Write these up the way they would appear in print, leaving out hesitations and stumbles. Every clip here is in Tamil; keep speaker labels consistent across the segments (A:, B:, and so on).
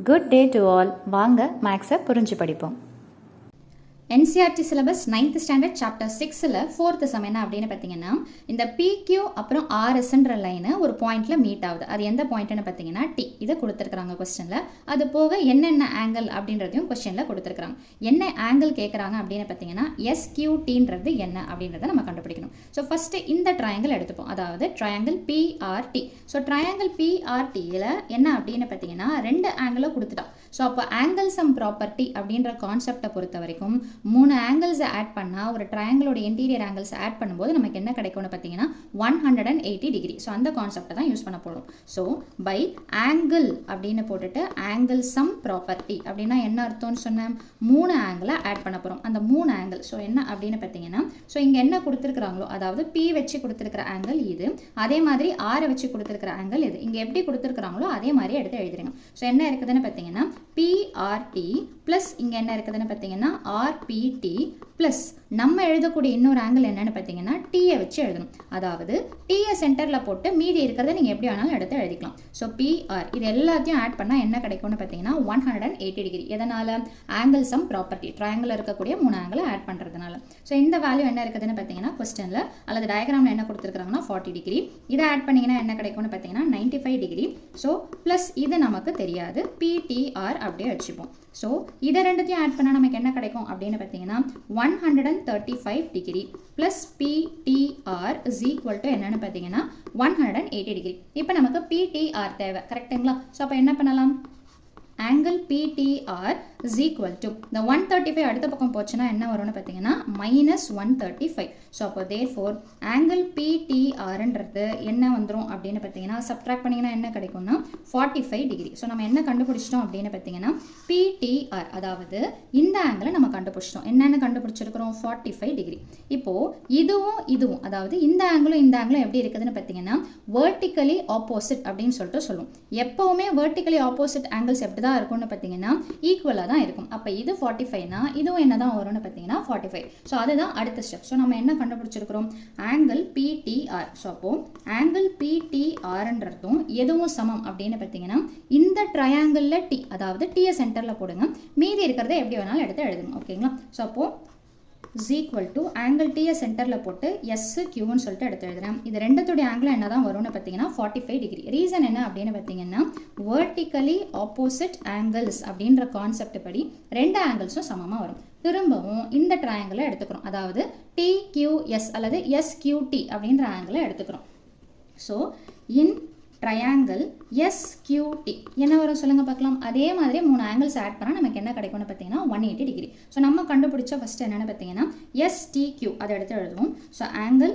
A: Good day to all. வாங்க மேக்ஸை புரிஞ்சு படிப்போம்.
B: NCERT syllabus 9th standard chapter 6ல் 4th சம் என்ன அப்படின்னு பார்த்தீங்கன்னா, இந்த PQ அப்புறம் RSன்ற லைனு ஒரு பாயிண்ட்ல மீட் ஆகுது. அது எந்த பாயிண்ட்னு பார்த்தீங்கன்னா T. இதை கொடுத்துருக்காங்க கொஸ்டினில். அது போக என்னென்ன ஆங்கிள் அப்படின்றதையும் கொஸ்டினில் கொடுத்துருக்காங்க. என்ன ஆங்கிள் கேட்குறாங்க அப்படின்னு பார்த்தீங்கன்னா SQTன்றது என்ன அப்படின்றத நம்ம கண்டுபிடிக்கணும். ஸோ ஃபஸ்ட்டு இந்த ட்ரையாங்கிள் எடுத்துப்போம், அதாவது ட்ரையாங்கிள் PRT. ஸோ ட்ரையாங்கிள் PRTயில் என்ன அப்படின்னு பார்த்தீங்கன்னா ரெண்டு ஆங்கிளை கொடுத்துட்டோம். ஸோ அப்போ ஆங்கிள் சம் ப்ராப்பர்ட்டி அப்படின்ற கான்செப்டை பொறுத்த வரைக்கும் 3 ஆங்கிள்ஸை ஆட் பண்ணால் ஒரு ட்ரையாங்கிளோட இன்டீரியர் ஆங்கிள்ஸ் ஆட் பண்ணும்போது நமக்கு என்ன கிடைக்கும்னு பார்த்தீங்கன்னா 180 டிகிரி. ஸோ அந்த கான்செப்டை தான் யூஸ் பண்ண போகிறோம். ஸோ பை ஆங்கிள் அப்படின்னு போட்டுட்டு ஆங்கிள் சம் ப்ராப்பர்ட்டி அப்படின்னா என்ன அர்த்தம்னு சொன்னேன், 3 ஆங்கிளை ஆட் பண்ண போகிறோம். அந்த 3 ஆங்கிள் ஸோ என்ன அப்படின்னு பார்த்தீங்கன்னா, ஸோ இங்கே என்ன கொடுத்துருக்குறாங்களோ, அதாவது P வச்சு கொடுத்துருக்கிற ஆங்கிள் இது, அதே மாதிரி R வச்சு கொடுத்துருக்கிற ஆங்கிள் இது. இங்கே எப்படி கொடுத்துருக்குறாங்களோ அதே மாதிரி எடுத்து எழுதிடுங்க. ஸோ என்ன இருக்குதுன்னு பார்த்தீங்கன்னா PRT ப்ளஸ் இங்கே என்ன இருக்குதுன்னு பார்த்தீங்கன்னா RPT ப்ளஸ் நம்ம எழுதக்கூடிய இன்னொரு ஆங்கிள் என்னன்னு பார்த்தீங்கன்னா Tயை வச்சு எழுதணும். அதாவது Tயை சென்டரில் போட்டு மீதி இருக்கிறத நீங்கள் எப்படி வேணாலும் எடுத்து எழுதிக்கலாம். ஸோ PR இது எல்லாத்தையும் ஆட் பண்ணால் என்ன கிடைக்கும்னு பார்த்தீங்கன்னா 180 டிகிரி. எதனால்? ஆங்கிள் சம் ப்ராப்பர்ட்டி, ட்ரையாங்கிள் இருக்கக்கூடிய 3 ஆங்கிளை ஆட் பண்ணுறதுனால. ஸோ இந்த வேல்யூ என்ன இருக்குதுன்னு பார்த்தீங்கன்னா கொஸ்டினில் அல்லது டயக்ராமில் என்ன கொடுத்துருக்காங்கன்னா 40 டிகிரி. இதை ஆட் பண்ணிங்கன்னா என்ன கிடைக்கும்னு பார்த்தீங்கன்னா 95 டிகிரி. ஸோ ப்ளஸ் இது நமக்கு தெரியாது, PTR அப்படியே வச்சுப்போம். ஸோ இதை ரெண்டுத்தையும் ஆட் பண்ணால் நமக்கு என்ன கிடைக்கும் அப்படின்னு பார்த்தீங்கன்னா 135 degree plus PTR is equal to என்னன்னு பார்த்தீங்கன்னா 180 டிகிரி. இப்போ நமக்கு PTR தேவை, கரெக்டுங்களா? ஸோ அப்போ என்ன பண்ணலாம், angle PTR is equal to இந்த 135 அடுத்த பக்கம் போச்சுன்னா என்ன வரும்னு பார்த்தீங்கன்னா -135. ஸோ அப்போ therefore ஆங்கிள் PTRன்றது என்ன வந்துடும் அப்படின்னு பார்த்தீங்கன்னா சப்ட்ராக்ட் பண்ணிங்கன்னா என்ன கிடைக்கும்னா 45 டிகிரி. ஸோ நம்ம என்ன கண்டுபிடிச்சிட்டோம் அப்படின்னு பார்த்தீங்கன்னா PTR, அதாவது இந்த ஆங்கிளை நம்ம கண்டுபிடிச்சிட்டோம். என்னென்னு கண்டுபிடிச்சிருக்கிறோம் 45 டிகிரி. இப்போது இதுவும் அதாவது இந்த ஆங்கிளும் எப்படி இருக்குதுன்னு பார்த்தீங்கன்னா வெர்டிக்கலி ஆப்போசிட் அப்படின்னு சொல்லிட்டு சொல்லுவோம். எப்போவுமே வெர்டிக்கலி ஆப்போசிட் ஆங்கிள்ஸ் எப்படி தான் இருக்கும்னு பார்த்தீங்கன்னா ஈக்குவலாக தான் இருக்கும். அப்போ இது 45னா இதுவும் என்ன தான் வரும்னு பார்த்தீங்கன்னா 45. ஸோ அதுதான் அடுத்த ஸ்டெப். ஸோ நம்ம என்ன கண்டுபிடிச்சிருக்கிறோம், ஆங்கிள் PTR. ஸோ அப்போ ஆங்கிள் PTRன்றதும் எதுவும் சமம் அப்படின்னு பார்த்தீங்கன்னா இந்த ட்ரையாங்கிளில் T, அதாவது Tயை சென்டரில் போடுங்க, மீதி இருக்கிறத எப்படி வேணாலும் எடுத்து எழுதுங்க. ஓகேங்களா? ஸோ அப்போது இஸ் ஈக்குவல் டு ஆங்கிள் Tயை சென்டரில் போட்டு SQன்னு சொல்லிட்டு எடுத்து எழுதுறேன். இது ரெண்டுத்துடைய ஆங்கிளும் என்ன தான் வரும்னு பார்த்தீங்கன்னா 45 டிகிரி. ரீசன் என்ன அப்படின்னு பார்த்தீங்கன்னா வெர்டிக்கலி ஆப்போசிட் ஆங்கிள்ஸ் அப்படின்ற கான்செப்ட் படி ரெண்டு ஆங்கிள்ஸும் சமமாக வரும். திரும்பவும் இந்த ட்ரையாங்கிளை எடுத்துக்கிறோம், அதாவது TQS அல்லது SQT அப்படின்ற ஆங்கிளை எடுத்துக்கிறோம். ஸோ இன் ட்ரையாங்கிள் SQT என்ன வரும் சொல்லுங்க பார்க்கலாம். அதே மாதிரி 3 ஆங்கிள்ஸ் ஆட் பண்ணால் நமக்கு என்ன கிடைக்கும்னு பார்த்தீங்கன்னா 180 டிகிரி. ஸோ நம்ம கண்டுபிடிச்ச ஃபஸ்ட்டு என்னென்னு பார்த்தீங்கன்னா STQ அதை எடுத்து எழுதுவோம். ஸோ ஆங்கிள்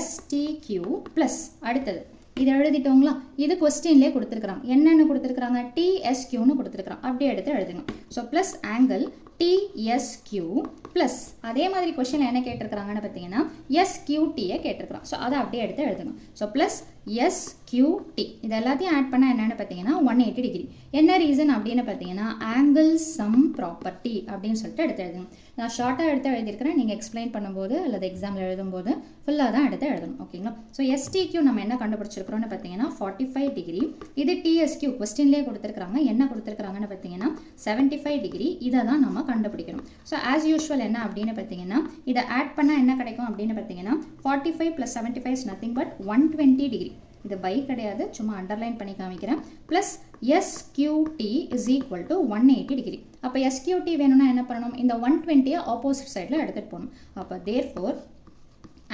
B: STQ ப்ளஸ் அடுத்தது இது எழுதிட்டோங்களா, இது கொஸ்டின்லேயே கொடுத்துருக்குறாங்க. என்னென்னு கொடுத்துருக்குறாங்க TSQன்னு கொடுத்துருக்குறாங்க, அப்படியே எடுத்து எழுதுங்க. So plus angle TSQ plus அதே மாதிரி கொஸ்டினில் என்ன கேட்டிருக்கிறாங்கன்னு பார்த்தீங்கன்னா SQTயை கேட்டிருக்கிறான். ஸோ அதை அப்படியே எடுத்து எழுதுங்க. ஸோ ப்ளஸ் SQT இது எல்லாத்தையும் ஆட் பண்ணால் என்னென்னு பார்த்தீங்கன்னா 180 டிகிரி. என்ன ரீசன் அப்படின்னு பார்த்தீங்கன்னா ஆங்கிள் சம் ப்ராப்பர்ட்டி அப்படின்னு சொல்லிட்டு எடுத்து எழுதுங்க. நான் ஷார்ட்டாக எடுத்து எழுதியிருக்கிறேன், நீங்கள் எக்ஸ்பிளைன் பண்ணும்போது அல்லது எக்ஸாமில் எழுதும்போது ஃபுல்லாக தான் எடுத்து எழுதணும். ஓகேங்களா? ஸோ STQ நம்ம என்ன கண்டுபிடிச்சிருக்கிறோன்னு பார்த்தீங்கன்னா 45 டிகிரி. இது TSQ கொஸ்டின்லேயே கொடுத்துருக்குறாங்க, என்ன கொடுத்துருக்குறாங்கன்னு பார்த்தீங்கன்னா 75 டிகிரி. இதை தான் நம்ம கண்டுபிடிக்கணும். ஸோ ஆஸ் யூஷுவல் என்ன அப்படின்னு பார்த்தீங்கன்னா இதை ஆட் பண்ணால் என்ன கிடைக்கும் அப்படின்னு பார்த்தீங்கன்னா 45 + 75 இஸ் நத்திங் பட் 120 டிகிரி. இது பை கிடையாது, சும்மா அண்டர்லைன் பண்ணி காமிக்கிறேன். Plus SQT is equal to 180 degree. அப்போ SQT வேணும்னா என்ன பண்ணணும், இந்த 120யை ஆப்போசிட் சைடில் எடுத்துகிட்டு போகணும். அப்போ therefore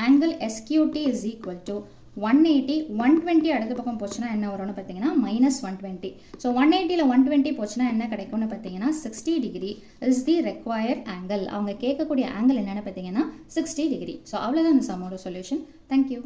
B: angle SQT is equal to 180 120 அடுத்த பக்கம் போச்சுன்னா என்ன வரும்னு பார்த்தீங்கன்னா -120. ஸோ 180ல் 120 போச்சுன்னா என்ன கிடைக்கும்னு பார்த்தீங்கன்னா 60 degree is the required angle. அவங்க கேட்கக்கூடிய ஆங்கிள் என்னென்னு பார்த்தீங்கன்னா 60 டிகிரி. ஸோ அவ்வளோதான் இந்த சம்மோட சொல்யூஷன். தேங்க்யூ.